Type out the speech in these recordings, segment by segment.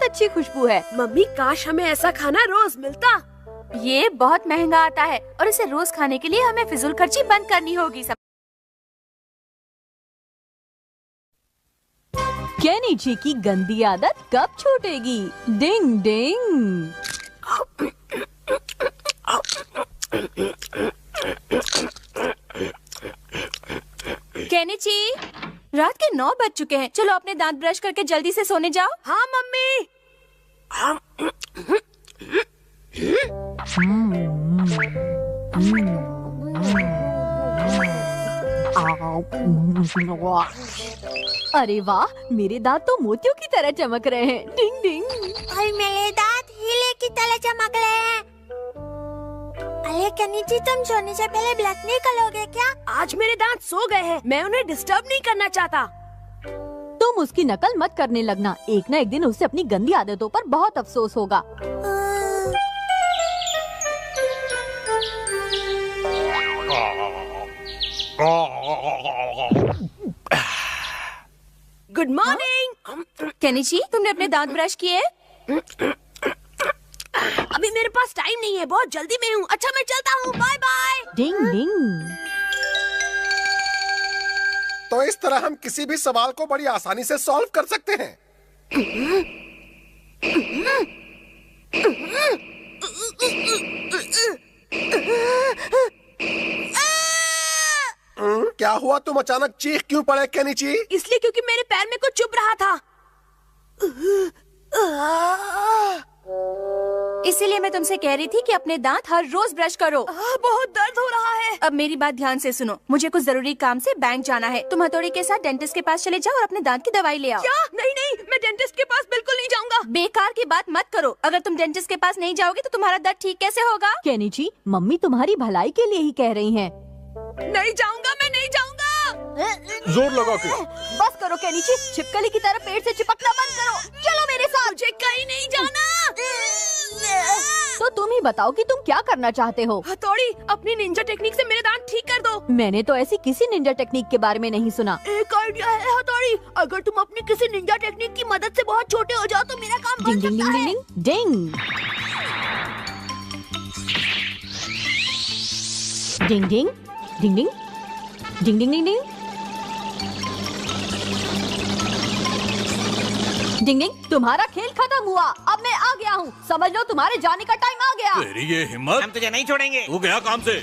अच्छी खुशबू है। मम्मी काश हमें ऐसा खाना रोज मिलता। ये बहुत महंगा आता है और इसे रोज खाने के लिए हमें फिजूल खर्ची बंद करनी होगी। सब केनिची की गंदी आदत कब छूटेगी? डिंग डिंग। केनिची, रात के 9 बज चुके हैं। चलो अपने दांत ब्रश करके जल्दी से सोने जाओ। हाँ मम्मी। अरे वाह, मेरे दांत तो मोतियों की तरह चमक रहे हैं। डिंग डिंग। और मेरे दांत हीरे की तरह चमक रहे हैं। अरे केनिची, तुम सोने से पहले ब्लश नहीं करोगे क्या? आज मेरे दांत सो गए हैं, मैं उन्हें डिस्टर्ब नहीं करना चाहता। तुम उसकी नकल मत करने लगना, एक न एक दिन उसे अपनी गंदी आदतों पर बहुत अफसोस होगा। Good morning. केनिची, तुमने अपने दांत ब्रश किए? अभी मेरे पास टाइम नहीं है, बहुत जल्दी में हूँ। अच्छा मैं चलता हूँ, बाय बाय। डिंग डिंग। तो इस तरह हम किसी भी सवाल को बड़ी आसानी से सॉल्व कर सकते हैं। क्या हुआ, तुम अचानक चीख क्यों पड़े केनिची? इसलिए क्योंकि मेरे पैर में कुछ चुभ रहा था। इसीलिए मैं तुमसे कह रही थी कि अपने दांत हर रोज ब्रश करो। बहुत दर्द हो रहा है। अब मेरी बात ध्यान से सुनो, मुझे कुछ जरूरी काम से बैंक जाना है। तुम हथौड़ी के साथ डेंटिस्ट के पास चले जाओ और अपने दांत की दवाई ले आओ। क्या? नहीं नहीं, मैं डेंटिस्ट के पास बिल्कुल नहीं जाऊंगा। बेकार की बात मत करो। अगर तुम डेंटिस्ट के पास नहीं जाओगे तो तुम्हारा दर्द ठीक कैसे होगा? केनिची, मम्मी तुम्हारी भलाई के लिए ही कह रही हैं। नहीं जाऊंगा, मैं नहीं जाऊंगा। जोर लगा के। बस करो केनिची, छिपकली की तरह पेट से चिपकना बंद करो। चलो मेरे साथ। मुझे कहीं नहीं जाना। तो तुम ही बताओ कि तुम क्या करना चाहते हो? हथौड़ी, अपनी निंजा टेक्निक से मेरे दांत ठीक कर दो। मैंने तो ऐसी किसी निंजा टेक्निक के बारे में नहीं सुना। एक आइडिया है हथौड़ी, अगर तुम अपनी किसी निंजा टेक्निक की मदद से बहुत छोटे हो जाओ तो मेरा काम बन डिंग डिंग सकता डिंग है। डिंग डिंग डिंग डिंग डिंग डिंग डिंग डिंग डिंग डिंग डिंग डिंग। तुम्हारा खेल खत्म हुआ, अब मैं आ गया हूँ। समझ लो तुम्हारे जाने का टाइम आ गया। तेरी ये हिम्मत, हम तुझे नहीं छोड़ेंगे। तू गया काम से।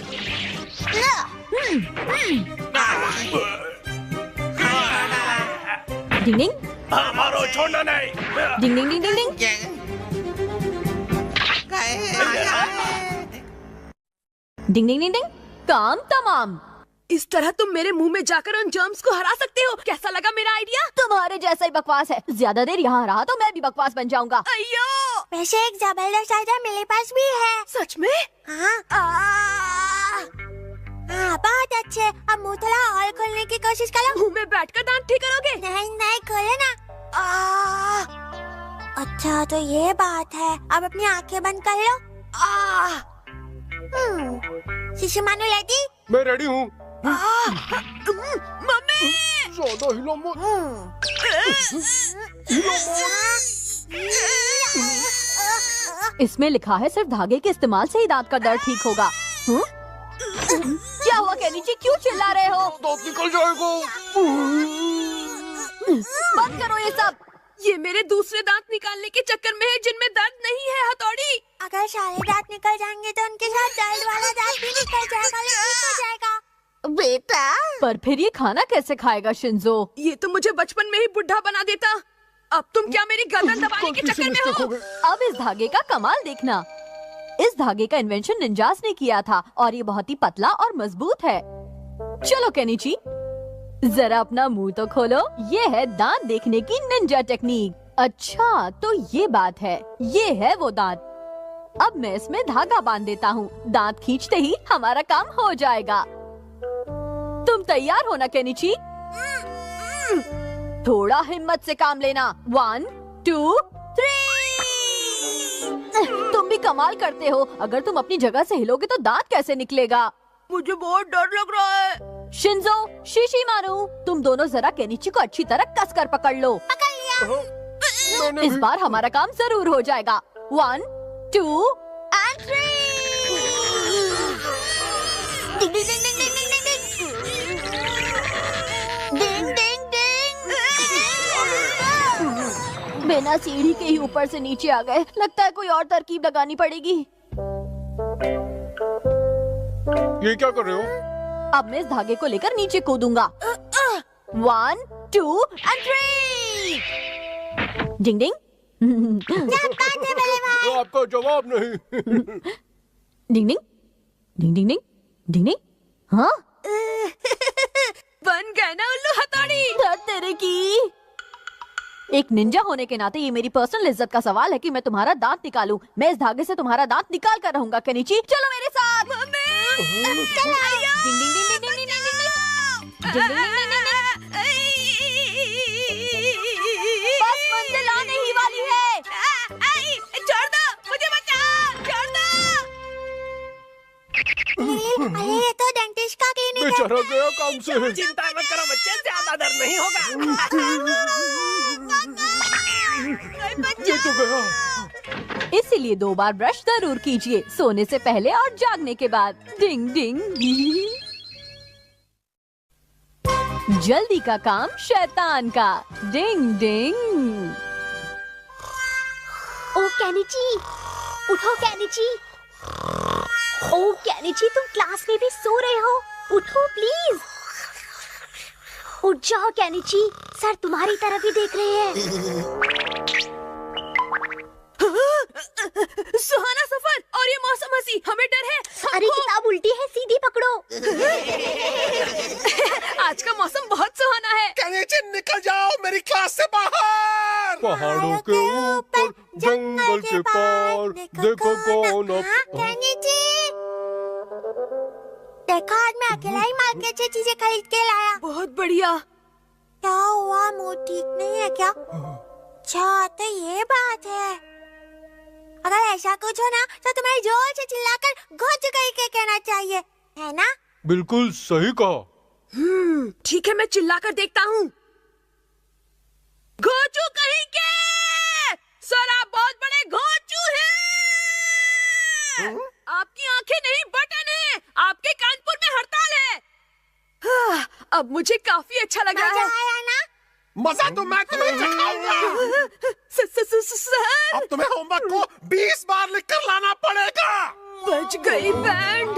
डिंग डिंग मारो, छोड़ना नहीं। डिंग डिंग डिंग डिंग डिंग। डिंग डिंग डिंग डिंग। काम तमाम। इस तरह तुम मेरे मुंह में जाकर उन जर्म्स को हरा सकते हो। कैसा लगा मेरा आइडिया? तुम्हारे जैसा ही बकवास है। ज्यादा देर यहाँ रहा तो मैं भी बकवास बन जाऊंगा। अय्यो! वैसे एक जबरदस्त आइडिया मेरे पास भी है। सच में? हाँ बहुत अच्छे। अब मुँह थोड़ा और खोलने की कोशिश करो। मुंह में बैठकर दांत ठीक करोगे? नहीं नहीं, खोलो ना। अच्छा तो ये बात है। अब अपनी आंखें बंद कर लो। शिशु मानू रेडी? मैं रेडी हूँ। मम्मी! ज्यादा हिलो मत। इसमें लिखा है सिर्फ धागे के इस्तेमाल से ही दांत का दर्द ठीक होगा। क्या हुआ केनिची, क्यों चिल्ला रहे हो? दांत निकल जाएगा। बंद करो ये सब। ये मेरे दूसरे दांत निकालने के चक्कर में है जिनमें दर्द नहीं है हथौड़ी। अगर सारे दांत निकल जाएंगे तो उनके साथ दर्द वाला दांत भी निकल जाएगा, ठीक हो जाएगा। बेटा, पर फिर ये खाना कैसे खाएगा शिंजो? ये तो मुझे बचपन में ही बुढ़ा बना देता। अब तुम क्या मेरी गर्दन दबाने के चक्कर में हो? अब इस धागे का कमाल देखना। इस धागे का इन्वेंशन निंजास ने किया था और ये बहुत ही पतला और मजबूत है। चलो केनिची, जरा अपना मुंह तो खोलो। ये है दांत देखने की निंजा टेक्निक। अच्छा तो ये बात है, ये है वो दांत। अब मैं इसमें धागा बांध देता हूँ। दांत खींचते ही हमारा काम हो जाएगा। तुम तैयार हो ना केनिची? थोड़ा हिम्मत से काम लेना। 1 2 3। तुम भी कमाल करते हो। अगर तुम अपनी जगह से हिलोगे तो दांत कैसे निकलेगा? मुझे बहुत डर लग रहा है। शिंजो, शिशी मारू, तुम दोनों जरा केनिची को अच्छी तरह कसकर पकड़ लो। पकड़ लिया। मैंने इस बार हमारा काम जरूर हो जाएगा। 1 2 and 3। डिंग डिंग डिंग डिंग डिंग डिंग डिंग डिंग। बिना सीढ़ी के ही ऊपर से नीचे आ गए। लगता है कोई और तरकीब लगानी पड़ेगी। ये क्या कर रहे हो? अब मैं इस धागे को लेकर नीचे कूदूंगा। 1 2 and 3। डिंग डिंग। आपका जवाब नहीं। डिंग डिंग डिंग डिंग डिंग डिंग डिंग। हाँ बन गए ना उल्लू हथौड़ी। धत तेरे की। एक निंजा होने के नाते ये मेरी पर्सनल इज्जत का सवाल है कि मैं तुम्हारा दांत निकालूं। मैं इस धागे से तुम्हारा दांत निकाल कर रहूंगा। केनिची चलो मेरे साथ। डिंग डिंग डिंग डिंग डिंग डिंग डिंग डिंग डिंग डिंग डिंग डिंग डिंग। बस मंजिल आने ही वाली है। छोड़ दो मुझे, बचाओ, छोड़ दो। अरे ये तो डेंटिस्ट का क्लिनिक है। बेचारा गया काम से। चिंता मत करो बच्चे, ज्यादा दर्द नहीं होगा। ये तो गया। इसीलिए 2 बार ब्रश जरूर कीजिए, सोने से पहले और जागने के बाद। डिंग डिंग। जल्दी का काम शैतान का। डिंग डिंग। ओ केनिची, उठो केनिची। ओ केनिची, तुम क्लास में भी सो रहे हो? उठो प्लीज। उठ जाओ केनिची, सर तुम्हारी तरफ ही देख रहे हैं। सुहाना सफर और ये मौसम हंसी, हमें डर है। अरे किताब उल्टी है, सीधी पकड़ो। आज का मौसम बहुत सुहाना है। केनिची निकल जाओ मेरी क्लास से बाहर। पहाड़ों के ऊपर जंगल के पार देखो कौन केनिची, देखो आज मैं अकेला ही मार्केट से चीजें खरीद के लाया। बहुत बढ़िया। क्या हुआ, मुंह ठीक नहीं है क्या? अच्छा तो ये बात है। अगर ऐसा कुछ हो ना तो तुम्हें जोर से चिल्लाकर घोच गई के कहना चाहिए, है ना? बिल्कुल सही कहा। ठीक है, मैं चिल्लाकर देखता हूँ। घोचू कहीं के, सर आप बहुत बड़े घोचू हैं। आपकी आंखें नहीं बटन है, आपके कानपुर में हड़ताल है। अब मुझे काफी अच्छा लग रहा मजा है। आया ना? मजा तो मैं तुम्हें चखाऊंगा। सर, अब तुम्हें होमवर्क को 20 बार लिख कर लाना पड़ेगा। बच गई बैंड।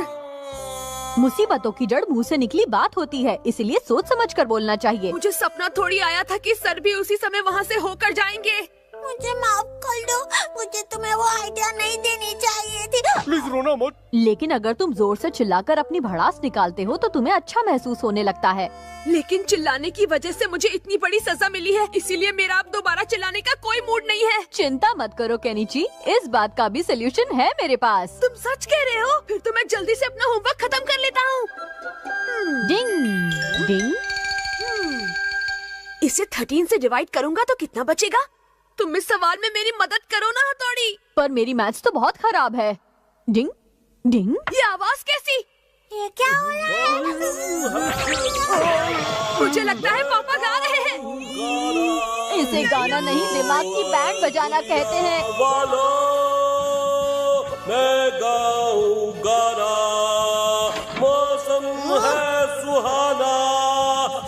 मुसीबतों की जड़ मुंह से निकली बात होती है, इसलिए सोच समझ कर बोलना चाहिए। मुझे सपना थोड़ी आया था कि सर भी उसी समय वहाँ से होकर जाएंगे। मुझे माफ कर दो, मुझे तुम्हें वो आइडिया नहीं देनी चाहिए थी। प्लीज रोना मत। लेकिन अगर तुम जोर से चिल्लाकर अपनी भड़ास निकालते हो तो तुम्हें अच्छा महसूस होने लगता है। लेकिन चिल्लाने की वजह से मुझे इतनी बड़ी सजा मिली है, इसीलिए मेरा अब दोबारा चिल्लाने का कोई मूड नहीं है। चिंता मत करो केनिची, इस बात का भी सोल्यूशन है मेरे पास। तुम सच कह रहे हो? फिर तो मैं जल्दी से अपना होमवर्क खत्म कर लेता हूँ। डिंग डिंग। इसे 13 से डिवाइड करूँगा तो कितना बचेगा? तुम इस सवाल में मेरी मदद करो ना हथौड़ी। पर मेरी मैथ्स तो बहुत खराब है। डिंग डिंग। ये आवाज कैसी? ये क्या हो रहा है? मुझे लगता है पापा गा रहे हैं। इसे गाना नहीं, दिमाग की बैंड बजाना कहते हैं। मैं गाऊं गाना, मौसम है सुहाना,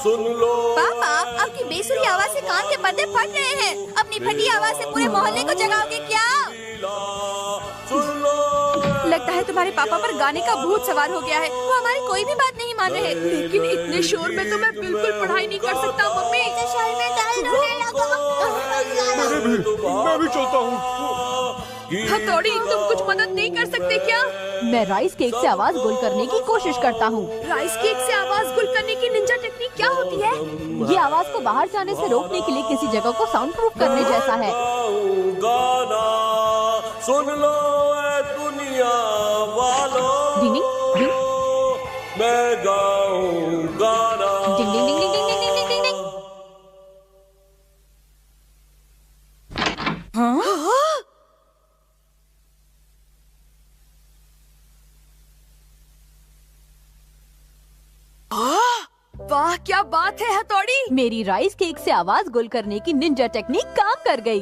सुन लो। पापा, आपकी बेसुरी आवाज से कान के पर्दे फट रहे हैं। अपनी फटी आवाज से पूरे मोहल्ले को जगाओगे क्या? सुन लो। लगता है तुम्हारे पापा पर गाने का भूत सवार हो गया है। वो हमारी कोई भी बात नहीं मान रहे। लेकिन इतने शोर में तो मैं बिल्कुल पढ़ाई नहीं कर सकता मम्मी। सर में दर्द होने लगा। मैं भी चलता हूँ। हथौड़ी, तुम कुछ मदद नहीं कर सकते क्या? मैं राइस केक से आवाज गुल करने की कोशिश करता हूँ। राइस केक से आवाज गुल करने की निंजा टेक्निक क्या होती है? ये आवाज को बाहर जाने से रोकने के लिए किसी जगह को साउंड प्रूफ करने जैसा है। गाना सुन लो ए दुनिया वालों, डिंग डिंग मैं गाऊं गाना। डिंग डिंग डिंग डिंग डिंग डिंग डिंग डिंग डिंग। वाह क्या बात है हथौड़ी। मेरी राइस केक से आवाज गुल करने की निंजा टेक्निक काम कर गई।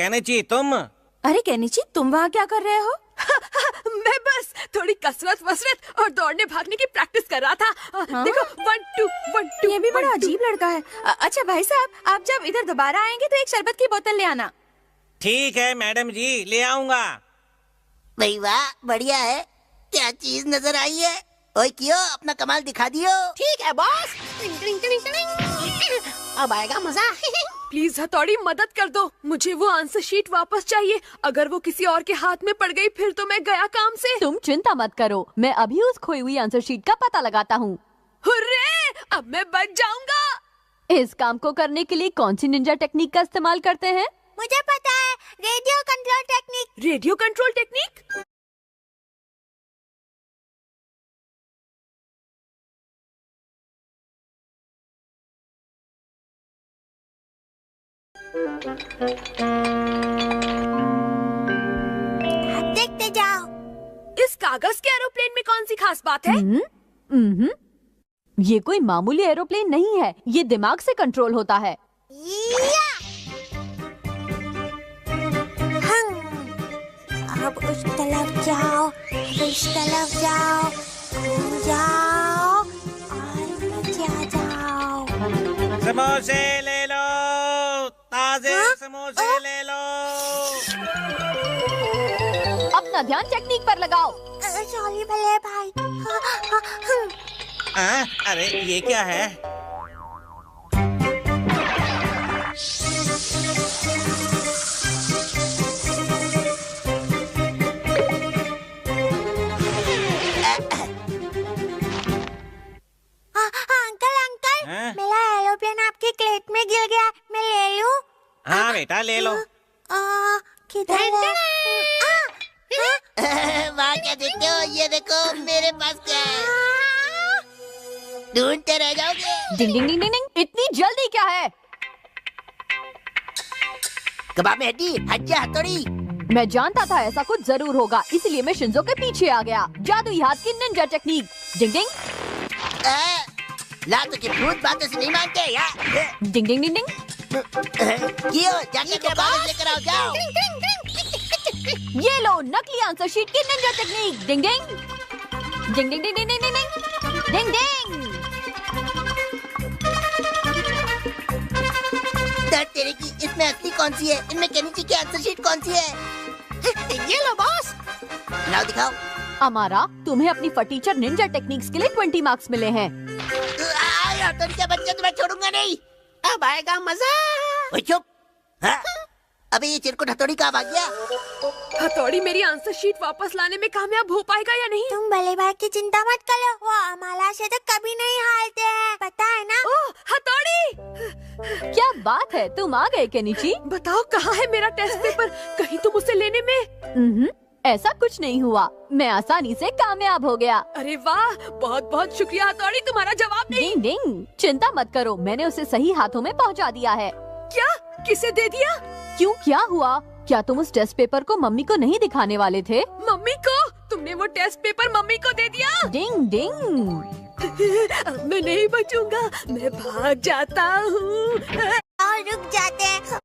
केनिची तुम? अरे केनिची, तुम वहाँ क्या कर रहे हो? मैं बस थोड़ी कसरत वसरत और दौड़ने भागने की प्रैक्टिस कर रहा था। हाँ? देखो 1 2 1 2। ये भी बड़ा अजीब लड़का है। अच्छा भाई साहब, आप जब इधर दोबारा आएंगे तो एक शरबत की बोतल ले आना। ठीक है मैडम जी, ले आऊंगा। भाई वाह, बढ़िया है। क्या चीज नजर आई है? ओए क्यों, अपना कमाल दिखा दियो। ठीक है बॉस। अब आएगा मजा। प्लीज हथौड़ी मदद कर दो, मुझे वो आंसर शीट वापस चाहिए। अगर वो किसी और के हाथ में पड़ गई फिर तो मैं गया काम से। तुम चिंता मत करो, मैं अभी उस खोई हुई आंसर शीट का पता लगाता हूँ। हुर्रे, अब मैं बच जाऊंगा। इस काम को करने के लिए कौन सी निंजा टेक्निक का इस्तेमाल करते हैं? मुझे पता है, radio control technique. Radio control technique? अब देखते जाओ। इस कागज के एरोप्लेन में कौन सी खास बात है? ये कोई मामूली एरोप्लेन नहीं है, ये दिमाग से कंट्रोल होता है। या! अब उस तरफ जाओ, इस तरफ जाओ, घूम जाओ और नीचे आ जाओ। समोसे ले लो, ताजे समोसे ले लो। अपना ध्यान टेक्निक पर लगाओ। सॉरी भले भाई। अरे ये क्या है? अंकल हाँ? मेरा एरोप्लेन आपके क्लेट में गिर गया, मैं ले लूं? हाँ बेटा ले लो। किधर है? वाह, क्या देखते हो? ये देखो मेरे पास क्या है। ढूंढते रह जाओगे। डिंग डिंग डिंग डिंग डिंग। इतनी जल्दी क्या है? कबाब में हड्डी, हट जा हथौड़ी। मैं जानता था ऐसा कुछ जरूर होगा, इसलिए मैं शिंजो के पीछे आ गया। जादुई हाथ की निंजा टेक्निक। डिंग डिंग लातों के भूत बातों से नहीं मानते यार। डिंग डिंग डिंग डिंग। क्यों, जाके अपना कागज लेकर आओ, जाओ। ये लो नकली आंसर शीट की निंजा टेक्निक। डिंग डिंग डिंग डिंग डिंग डिंग डिंग डिंग डिंग डिंग। तेरे की, इसमें असली कौन सी है? इनमें केनिची की आंसर शीट कौन सी है? ये लो बॉस। लाओ दिखाओ। अमारा, तुम्हें अपनी फटीचर निंजा टेक्निक्स के लिए 20 मार्क्स मिले हैं। हथौड़ी का बच्चा, तुम्हें छोड़ूंगा नहीं। अब आएगा मजा। ओए चुप। हाँ? अबे ये चिरकुट हथौड़ी कहाँ भाग गया? हथौड़ी मेरी आंसर शीट वापस लाने में कामयाब हो पाएगा या नहीं? तुम भले भाई की चिंता मत करो, वो हमारा से तो कभी नहीं हारते हैं, पता है ना? ओह हथौड़ी, क्या बात है, तुम आ गए केनिची। बताओ कहाँ है मेरा टेस्ट पेपर? कहीं तुम उसे लेने में। ऐसा कुछ नहीं हुआ, मैं आसानी से कामयाब हो गया। अरे वाह, बहुत बहुत शुक्रिया हथौड़ी, तुम्हारा जवाब नहीं। डिंग डिंग। चिंता मत करो, मैंने उसे सही हाथों में पहुंचा दिया है। क्या? किसे दे दिया? क्यों, क्या हुआ? क्या तुम उस टेस्ट पेपर को मम्मी को नहीं दिखाने वाले थे? मम्मी को? तुमने वो टेस्ट पेपर मम्मी को दे दिया? डिंग डिंग। अब मैं नहीं बचूंगा, मैं भाग जाता हूँ। और रुक जाते हैं।